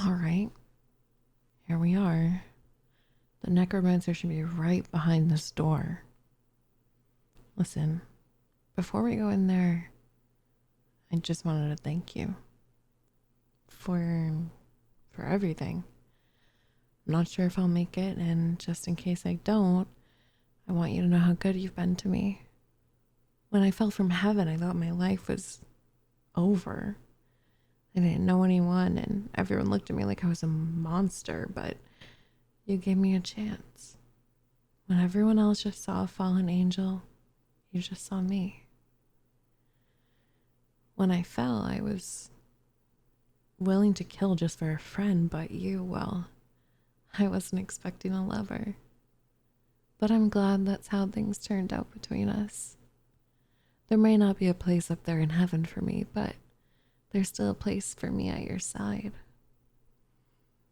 All right, here we are. The necromancer should be right behind this door. Listen, before we go in there, I just wanted to thank you for everything. I'm not sure if I'll make it, and just in case I don't, I want you to know how good you've been to me. When I fell from heaven, I thought my life was over. I didn't know anyone, and everyone looked at me like I was a monster, but you gave me a chance. When everyone else just saw a fallen angel, you just saw me. When I fell, I was willing to kill just for a friend, but you, well, I wasn't expecting a lover. But I'm glad that's how things turned out between us. There may not be a place up there in heaven for me, but there's still a place for me at your side.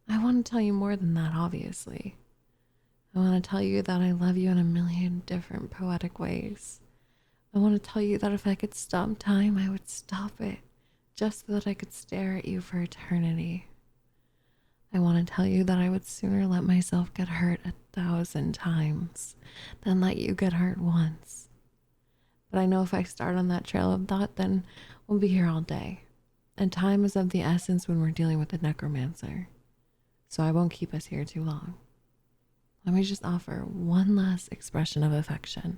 I want to tell you more than that, obviously. I want to tell you that I love you in a million different poetic ways. I want to tell you that if I could stop time, I would stop it, just so that I could stare at you for eternity. I want to tell you that I would sooner let myself get hurt 1,000 times than let you get hurt once. But I know if I start on that trail of thought, then we'll be here all day. And time is of the essence when we're dealing with the necromancer. So I won't keep us here too long. Let me just offer one last expression of affection.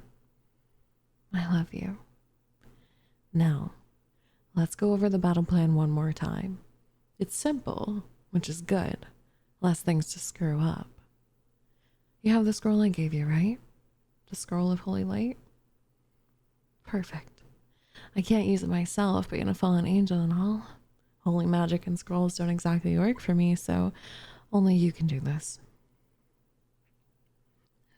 I love you. Now, let's go over the battle plan one more time. It's simple, which is good. Less things to screw up. You have the scroll I gave you, right? The scroll of holy light? Perfect. I can't use it myself, being a fallen angel and all. Holy magic and scrolls don't exactly work for me, so only you can do this.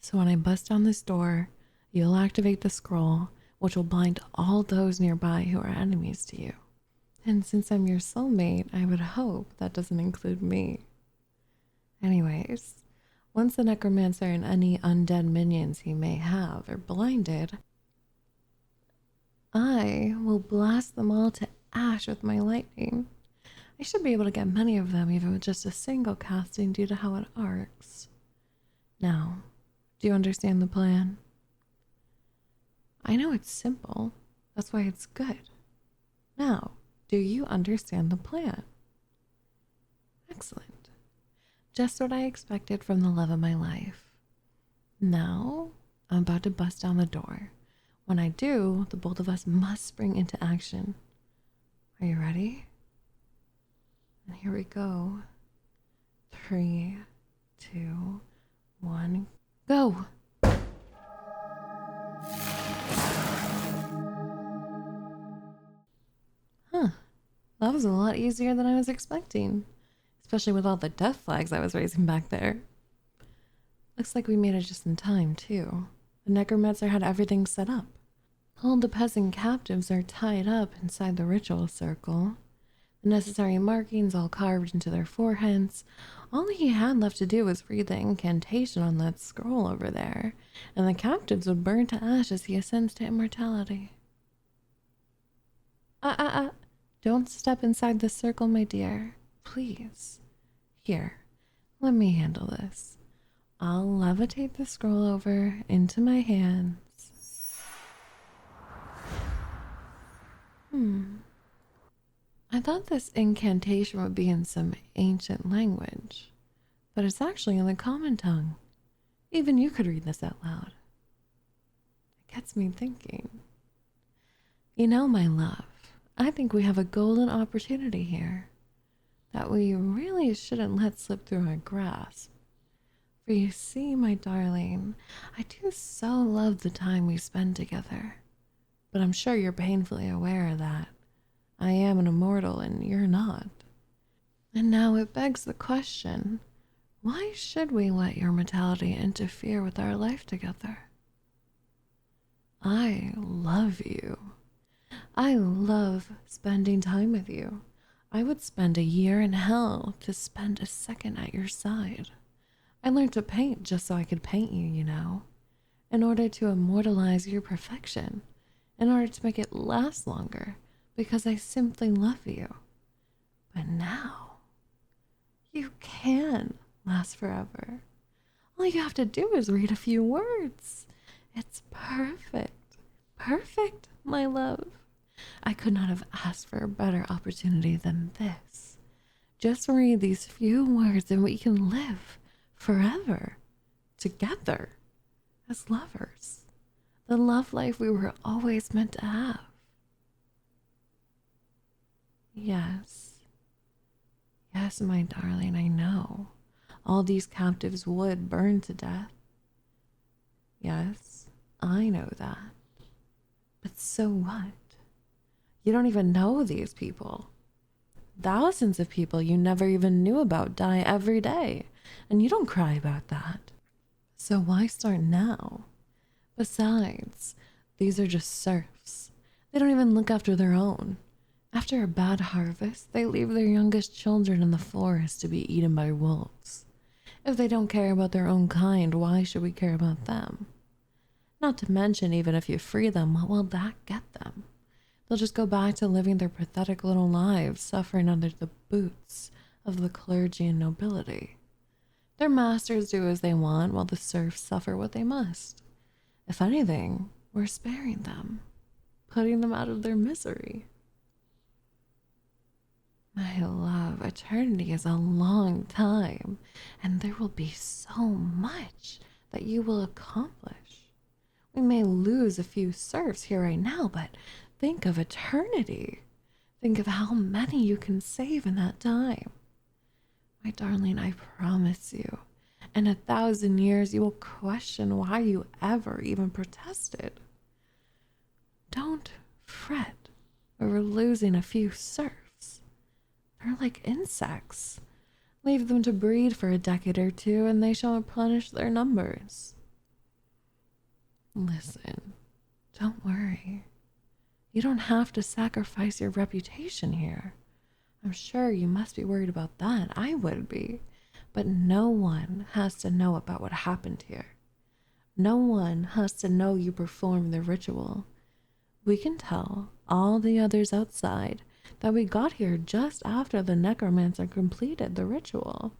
So when I bust down this door, you'll activate the scroll, which will blind all those nearby who are enemies to you. And since I'm your soulmate, I would hope that doesn't include me. Anyways, once the necromancer and any undead minions he may have are blinded, I will blast them all to ash with my lightning. I should be able to get many of them even with just a single casting due to how it arcs. Now, do you understand the plan? I know it's simple. That's why it's good. Now, do you understand the plan? Excellent. Just what I expected from the love of my life. Now, I'm about to bust down the door. When I do, the both of us must spring into action. Are you ready? And here we go. 3, 2, 1, go! Huh. That was a lot easier than I was expecting. Especially with all the death flags I was raising back there. Looks like we made it just in time, too. The necromancer had everything set up. All the peasant captives are tied up inside the ritual circle. The necessary markings all carved into their foreheads. All he had left to do was read the incantation on that scroll over there, and the captives would burn to ash as he ascends to immortality. Don't step inside the circle, my dear. Please. Here, let me handle this. I'll levitate the scroll over into my hands. I thought this incantation would be in some ancient language, but it's actually in the common tongue. Even you could read this out loud. It gets me thinking. You know, my love, I think we have a golden opportunity here that we really shouldn't let slip through our grasp. For you see, my darling, I do so love the time we spend together, but I'm sure you're painfully aware that I am an immortal and you're not. And now it begs the question, why should we let your mortality interfere with our life together? I love you. I love spending time with you. I would spend a year in hell to spend a second at your side. I learned to paint just so I could paint you, you know, in order to immortalize your perfection, in order to make it last longer, because I simply love you. But now, last forever. All you have to do is read a few words. It's perfect. Perfect, my love. I could not have asked for a better opportunity than this. Just read these few words and we can live forever together as lovers. The love life we were always meant to have. Yes. Yes, my darling, I know. All these captives would burn to death. Yes, I know that. But so what? You don't even know these people. Thousands of people you never even knew about die every day, and you don't cry about that. So why start now? Besides, these are just serfs. They don't even look after their own. After a bad harvest, they leave their youngest children in the forest to be eaten by wolves. If they don't care about their own kind, why should we care about them? Not to mention, even if you free them, what will that get them? They'll just go back to living their pathetic little lives, suffering under the boots of the clergy and nobility. Their masters do as they want, while the serfs suffer what they must. If anything, we're sparing them, putting them out of their misery. My love, eternity is a long time, and there will be so much that you will accomplish. We may lose a few serfs here right now, but think of eternity. Think of how many you can save in that time. My darling, I promise you, in 1,000 years, you will question why you ever even protested. Don't fret over losing a few serfs. They're like insects. Leave them to breed for a decade or two, and they shall replenish their numbers. Listen, don't worry. You don't have to sacrifice your reputation here. I'm sure you must be worried about that. I would be. But no one has to know about what happened here. No one has to know you performed the ritual. We can tell all the others outside that we got here just after the necromancer completed the ritual.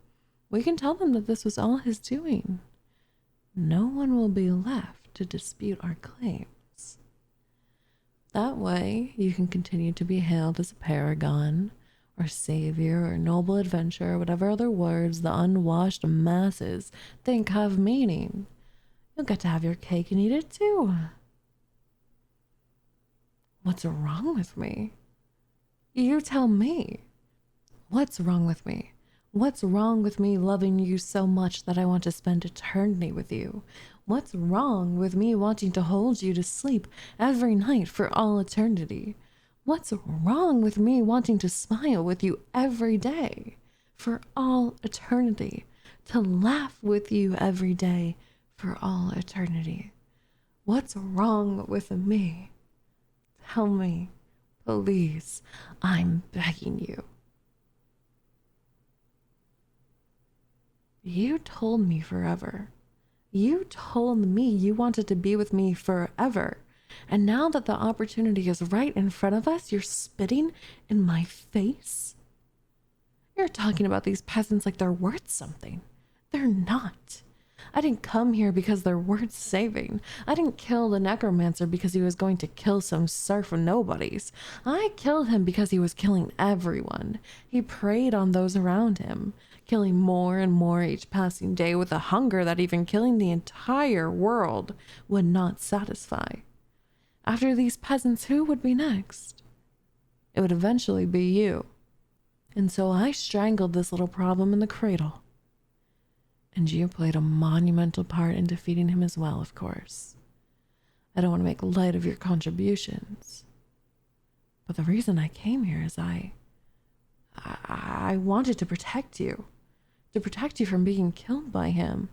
We can tell them that this was all his doing. No one will be left to dispute our claims. That way, you can continue to be hailed as a paragon, or savior, or noble adventurer, whatever other words the unwashed masses think have meaning. You'll get to have your cake and eat it too. What's wrong with me? You tell me. What's wrong with me? What's wrong with me loving you so much that I want to spend eternity with you? What's wrong with me wanting to hold you to sleep every night for all eternity? What's wrong with me wanting to smile with you every day for all eternity? To laugh with you every day for all eternity? What's wrong with me? Tell me, please. I'm begging you. You told me forever. You told me you wanted to be with me forever. And now that the opportunity is right in front of us, you're spitting in my face? You're talking about these peasants like they're worth something. They're not. I didn't come here because they're worth saving. I didn't kill the necromancer because he was going to kill some serf nobodies. I killed him because he was killing everyone. He preyed on those around him, killing more and more each passing day with a hunger that even killing the entire world would not satisfy. After these peasants, who would be next? It would eventually be you. And so I strangled this little problem in the cradle. And you played a monumental part in defeating him as well, of course. I don't want to make light of your contributions. But the reason I came here is I wanted to protect you. To protect you from being killed by him.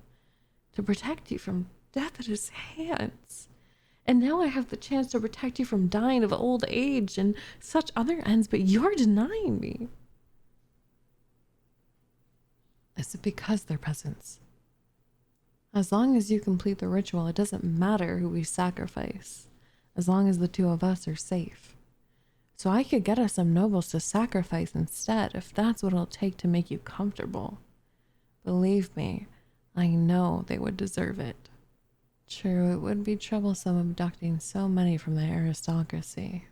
To protect you from death at his hands. And now I have the chance to protect you from dying of old age and such other ends, but you're denying me. Is it because they're peasants? As long as you complete the ritual, it doesn't matter who we sacrifice, as long as the two of us are safe. So I could get us some nobles to sacrifice instead, if that's what it'll take to make you comfortable. Believe me, I know they would deserve it. True, it would be troublesome abducting so many from the aristocracy.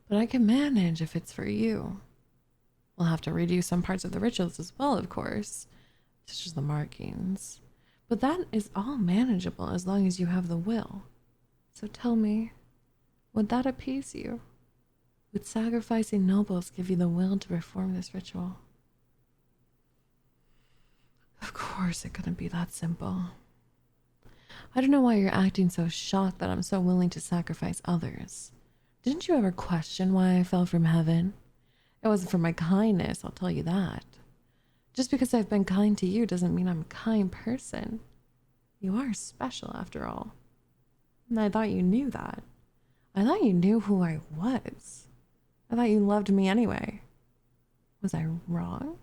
But I can manage if it's for you. We'll have to redo some parts of the rituals as well, of course, such as the markings. But that is all manageable as long as you have the will. So tell me, would that appease you? Would sacrificing nobles give you the will to perform this ritual? Of course it couldn't be that simple. I don't know why you're acting so shocked that I'm so willing to sacrifice others. Didn't you ever question why I fell from heaven? It wasn't for my kindness, I'll tell you that. Just because I've been kind to you doesn't mean I'm a kind person. You are special after all. And I thought you knew that. I thought you knew who I was. I thought you loved me anyway. Was I wrong?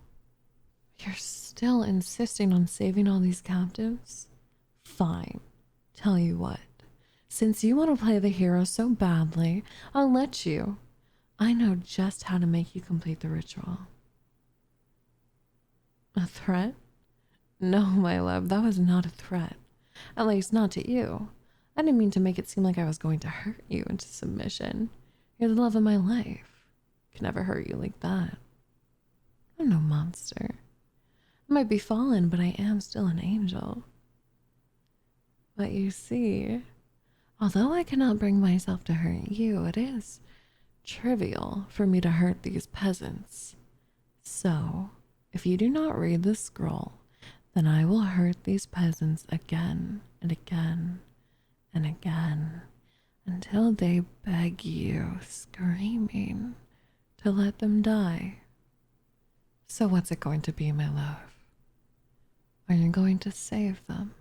You're still insisting on saving all these captives? Fine. Tell you what. Since you want to play the hero so badly, I'll let you. I know just how to make you complete the ritual. A threat? No, my love, that was not a threat. At least not to you. I didn't mean to make it seem like I was going to hurt you into submission. You're the love of my life. Could never hurt you like that. I'm no monster. I might be fallen, but I am still an angel. But you see, although I cannot bring myself to hurt you, it is trivial for me to hurt these peasants. So, if you do not read the scroll, then I will hurt these peasants again and again and again until they beg you, screaming, to let them die. So what's it going to be, my love? Are you going to save them?